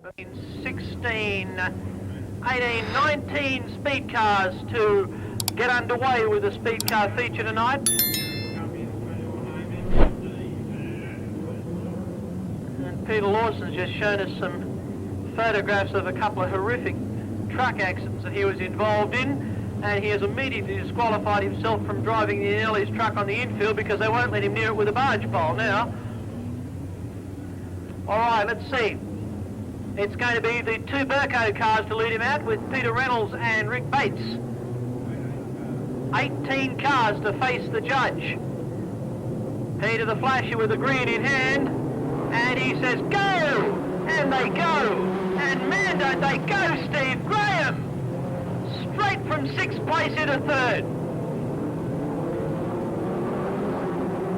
16, 18, 19 speed cars to get underway with the speed car feature tonight. And Peter Lawson's just shown us some photographs of a couple of horrific truck accidents that he was involved in, and he has immediately disqualified himself from driving the Nelly's truck on the infield because they won't let him near it with a barge pole now. All right, let's see. It's going to be the two Burko cars to lead him out with Peter Reynolds and Rick Bates. 18 cars to face the judge. Peter the Flasher with the green in hand, and he says go! And they go! And man, don't they go, Steve Graham! Straight from 6th place into 3rd.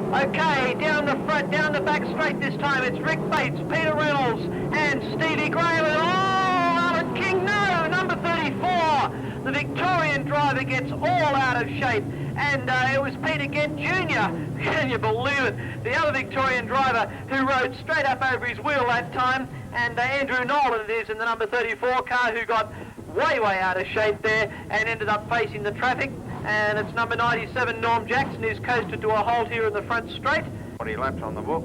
Okay, down the front, down the back straight this time. It's Rick Bates, Peter Reynolds, and Stevie Graham. And Alan King, no, number 34. The Victorian driver gets all out of shape. And it was Peter Gent Jr. Can you believe it? The other Victorian driver who rode straight up over his wheel that time. And Andrew Nolan it is in the number 34 car who got way out of shape there and ended up facing the traffic. And it's number 97, Norm Jackson, who's coasted to a halt here in the front straight. 20 laps on the book.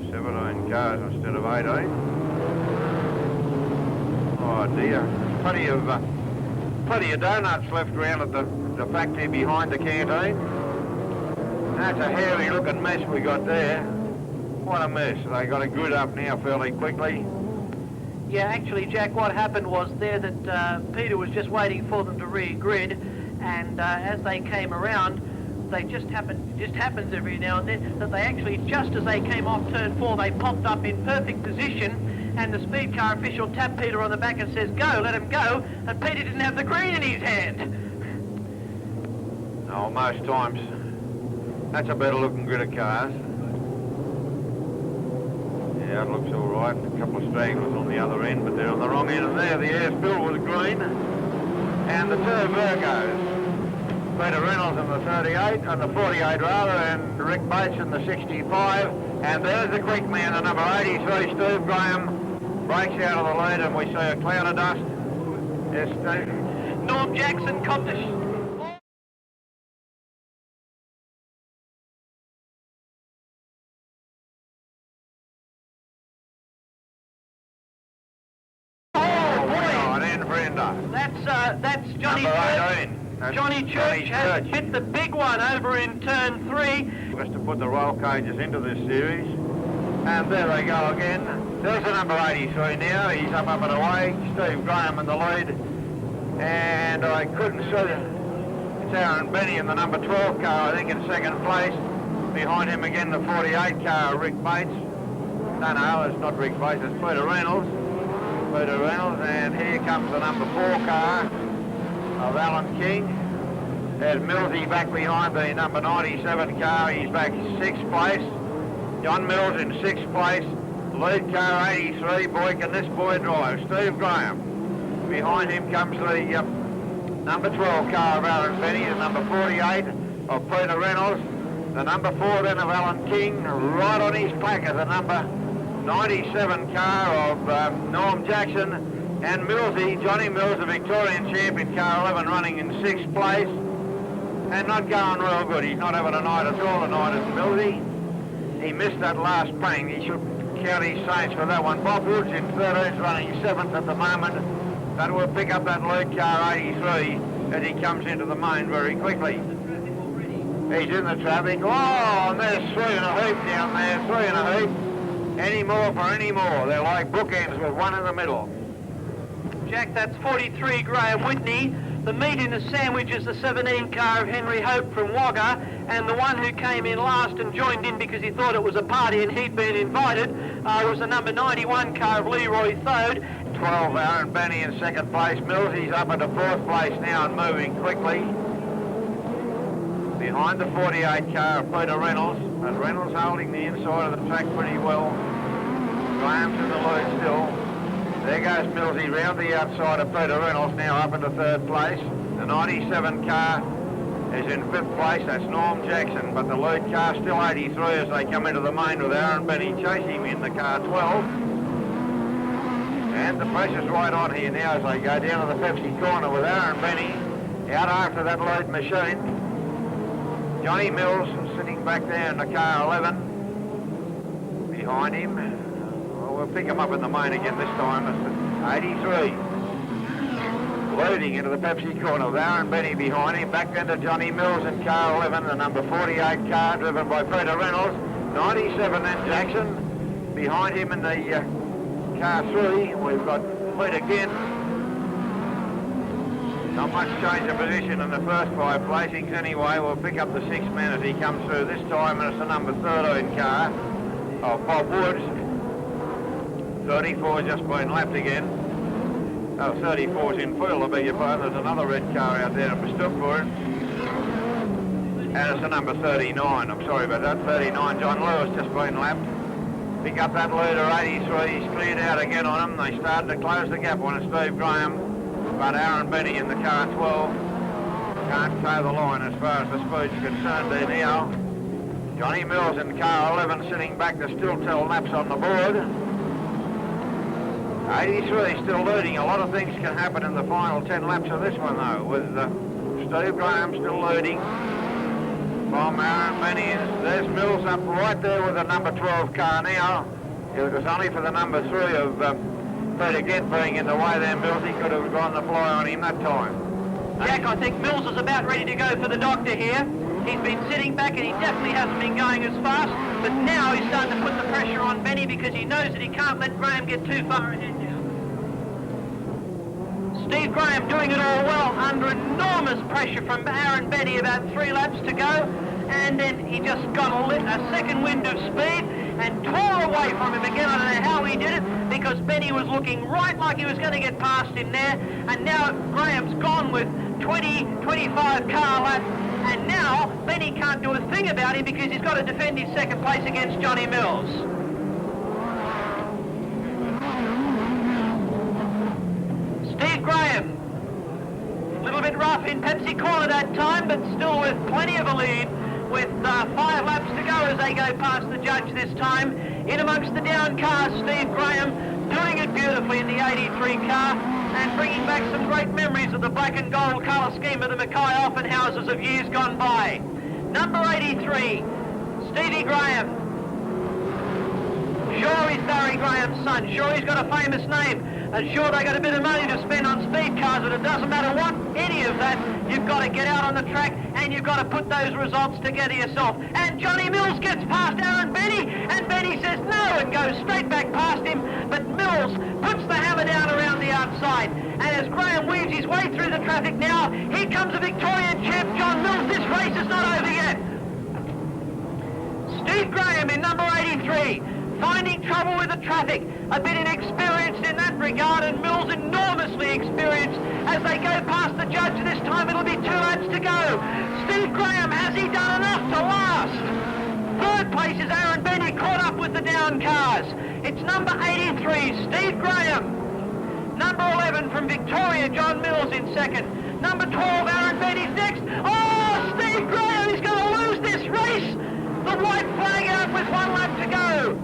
17 cars instead of 18. Oh dear, plenty of donuts left around at the factory behind the canteen. That's a hairy looking mess we got there. What a mess. They got a grid up now fairly quickly. Yeah, actually, Jack, what happened was there that Peter was just waiting for them to re-grid, and as they came around, they just happens every now and then that they actually, just as they came off turn 4, they popped up in perfect position, and the speed car official tapped Peter on the back and says, go, let him go, and Peter didn't have the green in his hand. No, most times, that's a better looking grid of cars. Yeah, it looks all right. A couple of stragglers on the other end, but they're on the wrong end of there. The air spill was green. And the two Burgos, Peter Reynolds in the 38, and the 48 rather, and Rick Bates in the 65. And there's the quick man, the number 83, Steve Graham, breaks out of the lead, and we see a cloud of dust. Yes, Steve. Norm Jackson copped a... That's Johnny Church. Johnny Church has hit the big one over in turn 3. Just to put the roll cages into this series. And there they go again. There's the number 83 now. He's up and away. Steve Graham in the lead. And I couldn't see it. It's Aaron Benny in the number 12 car, I think, in second place. Behind him again, the 48 car, Rick Bates. No, it's not Rick Bates, it's Peter Reynolds. And here comes the number 4 car of Alan King. There's Millsy back behind the number 97 car. He's back 6th place. John Mills in 6th place. Lead car 83. Boy, can this boy drive. Steve Graham. Behind him comes the number 12 car of Aaron Benny, the number 48 of Peter Reynolds. The number 4 then of Alan King, right on his placard, the number 97 car of Norm Jackson, and Millsy, Johnny Mills, the Victorian champion, car 11, running in 6th place, and not going real good. He's not having a night at all tonight, is Millsy. He missed that last bang. He should count his saints for that one. Bob Woods in 13th, running 7th at the moment. That will pick up that lead car 83 as he comes into the main very quickly. He's in the traffic. Oh, and there's 3 and a heap down there, 3 and a heap. Any more for any more. They're like bookends with one in the middle. Jack, that's 43 Graham Whitney. The meat in the sandwich is the 17 car of Henry Hope from Wagga, and the one who came in last and joined in because he thought it was a party and he'd been invited was the number 91 car of Leroy Thode. 12 Aaron Benny in 2nd place. Millsy's up into 4th place now and moving quickly. Behind the 48 car of Peter Reynolds, and Reynolds holding the inside of the track pretty well. Graham's in the lead still. There goes Millsy round the outside of Peter Reynolds, now up into 3rd place. The 97 car is in 5th place. That's Norm Jackson, but the lead car still 83 as they come into the main with Aaron Benny chasing in the car 12. And the pressure's right on here now as they go down to the Pepsi corner with Aaron Benny out after that lead machine. Johnny Mills sitting back there in the car 11 behind him. Well, we'll pick him up in the main again this time. It's 83. Loading into the Pepsi corner with Aaron Benny behind him. Back then to Johnny Mills in car 11, the number 48 car driven by Peter Reynolds. 97 then Jackson. Behind him in the car 3, we've got lead again. Not much change of position in the first 5 placings anyway. We'll pick up the 6th man as he comes through this time, and it's the number 13 car of Bob Woods. 34 just been lapped again. Oh, 34's in field, I beg your pardon. There's another red car out there that mistook for it. And it's the number 39, I'm sorry about that. 39, John Lewis just been lapped. Pick up that leader, 83, he's cleared out again on him. They started to close the gap on it, Steve Graham. But Aaron Benny in the car 12 can't toe the line as far as the speed's concerned there now. Johnny Mills in car 11 sitting back to still tell laps on the board. 83 still leading. A lot of things can happen in the final 10 laps of this one though, with Steve Graham still leading from Aaron Benny. There's Mills up right there with the number 12 car now. It was only for the number 3 of Peter Gent being in the way there, Mills. He could have gone the fly on him that time. Jack, I think Mills is about ready to go for the doctor here. He's been sitting back and he definitely hasn't been going as fast, but now he's starting to put the pressure on Benny because he knows that he can't let Graham get too far ahead now. Steve Graham doing it all well under enormous pressure from Aaron Benny, about 3 laps to go, and then he just got a second wind of speed and tore away from him again. I don't know how he did it, because Benny was looking right like he was going to get past him there, and now Graham's gone with 20, 25 car laps, and now Benny can't do a thing about him because he's got to defend his second place against Johnny Mills. Steve Graham, a little bit rough in Pepsi corner that time, but still with plenty of a lead, with 5 laps to go as they go past the judge this time. In amongst the down cars, Steve Graham doing it beautifully in the 83 car and bringing back some great memories of the black and gold colour scheme of the Mackay Offenhouses of years gone by. Number 83, Stevie Graham. Sure, he's Barry Graham's son. Sure, he's got a famous name. And sure, they got a bit of money to spend on speed cars, but it doesn't matter what, any of that. You've got to get out on the track and you've got to put those results together yourself. And Johnny Mills gets past Aaron Benny, and Benny says no and goes straight back past him, but Mills puts the hammer down around the outside. And as Graham weaves his way through the traffic now, here comes the Victorian champ, John Mills. This race is not over yet. Steve Graham in number 83. Finding trouble with the traffic, a bit inexperienced in that regard, and Mills enormously experienced as they go past the judge. This time it'll be 2 laps to go. Steve Graham, has he done enough to last? 3rd place is Aaron Benny, caught up with the down cars. It's number 83, Steve Graham. Number 11 from Victoria, John Mills in 2nd. Number 12, Aaron Benny's next. Oh, Steve Graham, he's going to lose this race. The white flag out with 1 lap to go.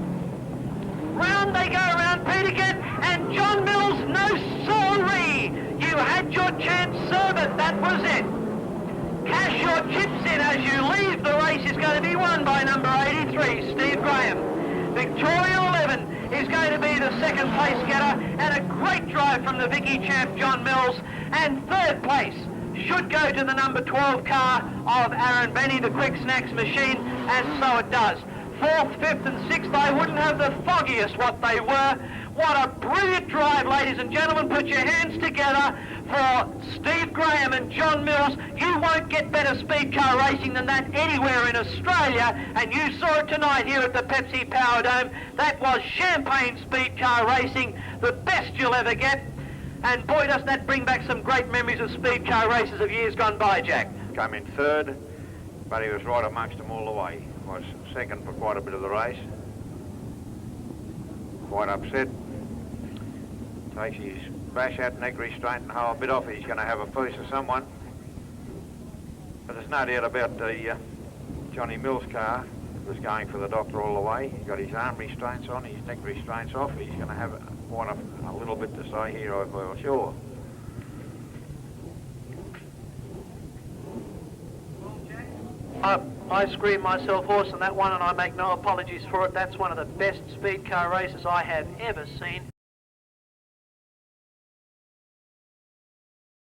Round they go around Peter Gent, and John Mills, no sorry. You had your chance, sir, but that was it. Cash your chips in as you leave. The race is going to be won by number 83, Steve Graham. Victoria 11 is going to be the 2nd place getter, and a great drive from the Vicky champ, John Mills. And 3rd place should go to the number 12 car of Aaron Benny, the Quick Snacks machine, and so it does. 4th, 5th and 6th, they wouldn't have the foggiest what they were. What a brilliant drive, ladies and gentlemen. Put your hands together for Steve Graham and John Mills. You won't get better speed car racing than that anywhere in Australia, and you saw it tonight here at the Pepsi Power Dome. That was champagne speed car racing, the best you'll ever get. And boy, does that bring back some great memories of speed car races of years gone by, Jack. Came in 3rd, but he was right amongst them all the way. Was 2nd for quite a bit of the race. Quite upset. Takes his bash out neck restraint and hoe a bit off. He's going to have a piece of someone. But there's no doubt about the Johnny Mills car. He was going for the doctor all the way. He's got his arm restraints on, his neck restraints off. He's going to have quite a little bit to say here, I feel sure. I screamed myself hoarse on that one, and I make no apologies for it. That's one of the best speed car races I have ever seen.